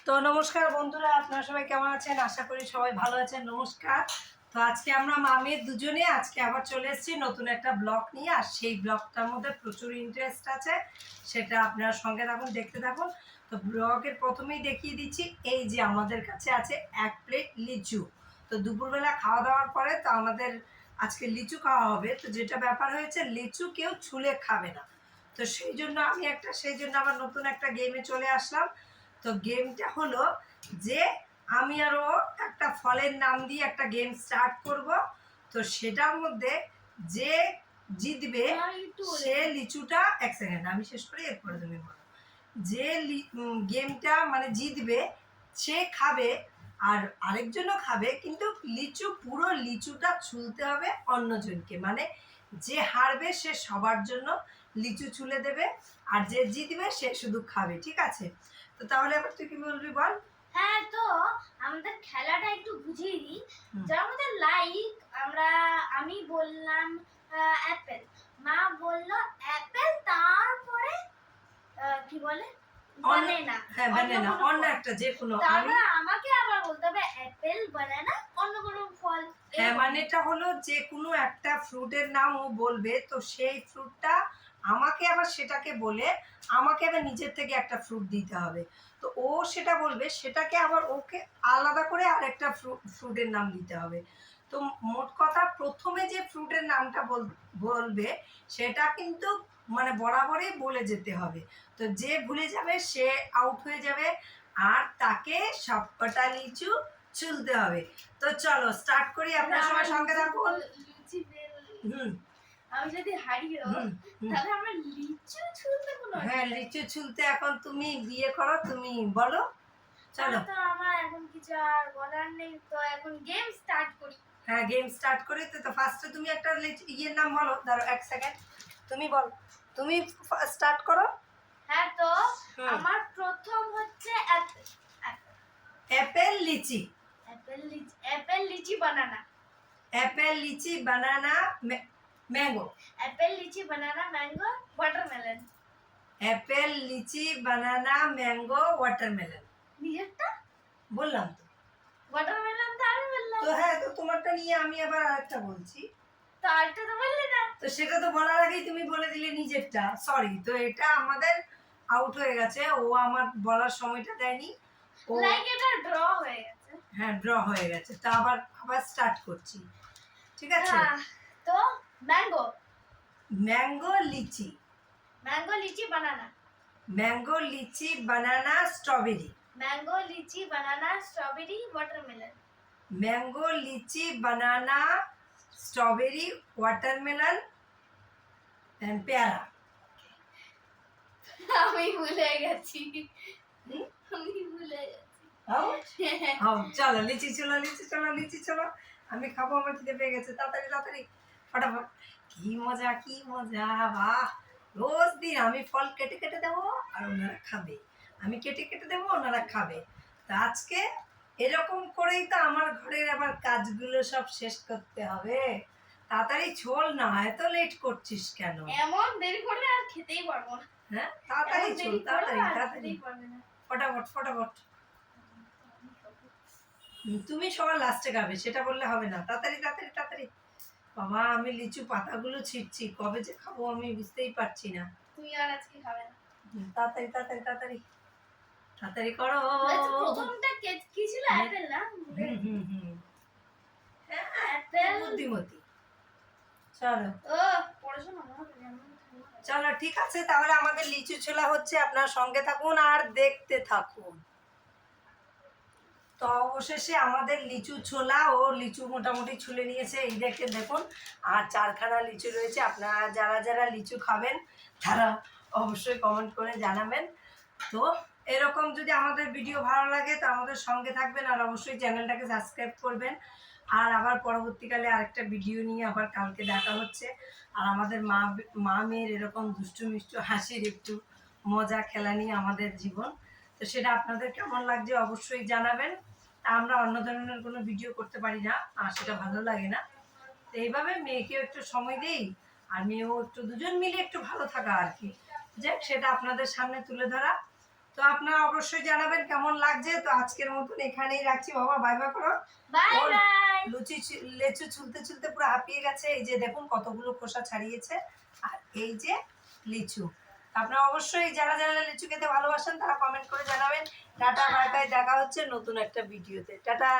তো নমস্কার বন্ধুরা, আপনারা সবাই কেমন আছেন? আশা করি সবাই ভালো আছেন। নমস্কার। তো আজকে আমরা মামের দুজনে আজকে আবার চলে এসেছি নতুন একটা ব্লগ নিয়ে। আর সেই ব্লগটার মধ্যে প্রচুর ইন্টারেস্ট আছে, সেটা আপনারা সঙ্গে থাকুন, দেখতে থাকুন। তো ব্লগের প্রথমেই দেখিয়ে দিচ্ছি, এই যে আমাদের কাছে আছে 1 প্লেট লিচু। তো দুপুরবেলা খাওয়া দাওয়ার পরে তো আমাদের আজকে লিচু খাওয়া হবে। তো যেটা ব্যাপার হয়েছে, লিচু কেউ ছুলে খাবে না। তো সেই জন্য আবার নতুন একটা গেমে চলে আসলাম। তো গেমটা হলো যে আমি আরও একটা ফলের নাম দিয়ে একটা গেম স্টার্ট করব। তো সেটার মধ্যে যে জিতবে সে লিচুটা, এক সেকেন্ড আমি শেষ করি, এরপরে তুমি বলো। যে গেমটা মানে জিতবে সে খাবে, আর আরেকজনও খাবে, কিন্তু পুরো লিচুটা ছুলতে হবে অন্যজনকে। মানে যে হারবে সে সবার জন্য লিচু ছুলে দেবে, আর যে জিতবে সে শুধু খাবে। ঠিক আছে? তো তাহলে এবার তুই কি বলবি বল। হ্যাঁ, তো আমাদের খেলাটা একটু বুঝিয়ে দিই। যার আমাদের লাইক আমি বললাম অ্যাপেল, মা বললো অ্যাপেল, তারপরে কি বলে বানানা। হ্যাঁ, বানানা, অন্য একটা যে কোনো। তারপরে আমাকে আবার বলতে হবে অ্যাপেল, বানানা, অন্য কোনো ফল। হ্যাঁ, মানেটা হলো যে কোনো একটা ফ্রুটের নাম ও বলবে, তো সেই ফ্রুটটা আমাকে আবার সেটাকে বলে আমাকে আবার নিজের থেকে একটা ফ্রুট দিতে হবে। তো ও সেটা বলবে, সেটাকে আবার ওকে আলাদা করে আরেকটা ফ্রুটের নাম দিতে হবে। তো মোট কথা প্রথমে যে ফ্রুটের নামটা বলবে সেটা কিন্তু মানে বরাবরই বলে যেতে হবে। তো যে ভুলে যাবে সে আউট হয়ে যাবে, আর তাকে সবকটা লিচু ছুলতে হবে। তো চলো স্টার্ট করি, আপনারা সবাই সঙ্গে থাকুন। আমি যদি হারিও তাহলে আমরা লিচু ছুলতে কোনো। হ্যাঁ, লিচু ছুলতে এখন তুমি বিয়ে করো, তুমি বলো। চলো, তো আমার এখন কিছু আর বলার নেই, তো এখন গেম স্টার্ট করি। হ্যাঁ, গেম স্টার্ট করি। তো ফার্স্টে তুমি একটা ইয়ের নাম বলো, দাঁড়াও এক সেকেন্ড, তুমি বল, তুমি স্টার্ট করো। হ্যাঁ, তো আমার প্রথম হচ্ছে অ্যাপেল লিচি। অ্যাপেল লিচি বানানা। অ্যাপেল লিচি বানানা ম্যাঙ্গো। অ্যাপেল লিচি বানানা ম্যাঙ্গো ওয়াটারমেলন। অ্যাপেল লিচি বানানা ম্যাঙ্গো ওয়াটারমেলন। নিজেরটা বললাম তো। ওয়াটারমেলন তো আমি বললাম। তো হ্যাঁ, তো তোমারটা নিয়ে আমি আবার আরেকটা বলছি। তো আরেকটা তো বললি না। তো সেটা তো বলার আগেই তুমি বলে দিলে নিজেরটা। সরি, তো এটা আমাদের আউট হয়ে গেছে, ও আমার বলার সময়টা দেয়নি। ও লাইক এটা ড্র হয়ে গেছে। হ্যাঁ, ড্র হয়ে গেছে। তো আবার আবার স্টার্ট করছি, ঠিক আছে? তো mango. Mango litchi. Mango litchi banana. Mango litchi banana strawberry. Mango litchi banana strawberry watermelon. Mango litchi banana strawberry watermelon and পেয়ারা। আমি ভুলে গেছি। আমি ভুলে গেছি। চলো লিচি চলো, লিচি চলো, লিচি চলো। আমি খাবো, আমার খিদে পেয়ে গেছে। তাড়াতাড়ি তাড়াতাড়ি ফটাফট। কি মজা, কি মজা! বাহ! রোজ দিন আমি ফল কেটে কেটে দেবো আর ওনারা খাবে, আমি কেটে কেটে দেবো, ওনারা খাবে। তা আজকে এরকম করেই তো আমার ঘরের আবার কাজগুলো সব শেষ করতে হবে। তাড়াতাড়ি ছোল না, এত লেট করছিস কেন? এমন দেরি করলে আর খেতেই পারবো না। হ্যাঁ, তাড়াতাড়ি ছোল, তাড়াতাড়ি তাড়াতাড়ি, ফটাফট ফটাফট। তুমি সবার লাস্টে খাবে সেটা বললে হবে না। তাড়াতাড়ি তাড়াতাড়ি তাড়াতাড়ি। বাবা, আমি লিচু পাতাগুলো ছিঁড়ছি, কবে যে খাবো আমি বুঝতেই পারছি না। তুমি আর আজকে খাবে না। তাড়াতাড়ি তাড়াতাড়ি তাড়াতাড়ি তাড়াতাড়ি করো। প্রথমটা কি ছিল? অ্যাপেল না? অ্যাপেল বুদ্ধিমতী। চলো, পড়াশোনা চলো ঠিক আছে, তাহলে আমাদের লিচু ছোলা হচ্ছে, আপনার সঙ্গে থাকুন আর দেখতে থাকুন। তো অবশেষে আমাদের লিচু ছোলা ও লিচু মোটামুটি ছুলে নিয়েছে, এই দেখুন। আর 4খানা লিচু রয়েছে। আপনারা যারা যারা লিচু খাবেন তারা অবশ্যই কমেন্ট করে জানাবেন। তো এরকম যদি আমাদের ভিডিও ভালো লাগে তো আমাদের সঙ্গে থাকবেন, আর অবশ্যই চ্যানেলটাকে সাবস্ক্রাইব করবেন। আর আবার পরবর্তীকালে আরেকটা ভিডিও নিয়ে আবার কালকে দেখা হচ্ছে। আর আমাদের মা মেয়ের এরকম দুষ্টু মিষ্টু হাসির একটু মজা খেলা নিয়ে আমাদের জীবন। তো সেটা আপনাদের কেমন লাগছে অবশ্যই জানাবেন। আমরা অন্য ধরনের কোনো ভিডিও করতে পারি না, আর সেটা ভালো লাগে না। তো এইভাবে মেয়েকেও একটু সময় দিই, আর মেয়েও একটু, দুজন মিলে একটু ভালো থাকা আর কি। যাক, সেটা আপনাদের সামনে তুলে ধরা। তো আপনারা অবশ্যই জানাবেন কেমন লাগছে। তো আজকের মতন এখানেই রাখছি, বাবা বাই বাই করো। বাই ওর বাই। লেচু ছুলতে ছুলতে পুরো হাঁপিয়ে গেছে। এই যে দেখুন কতগুলো খোসা ছাড়িয়েছে। আর এই যে লিচু, আপনারা অবশ্যই যারা যারা লিচু খেতে ভালোবাসেন তারা কমেন্ট করে জানাবেন। টাটা বাই বাই, দেখা হচ্ছে নতুন একটা ভিডিওতে। টাটা।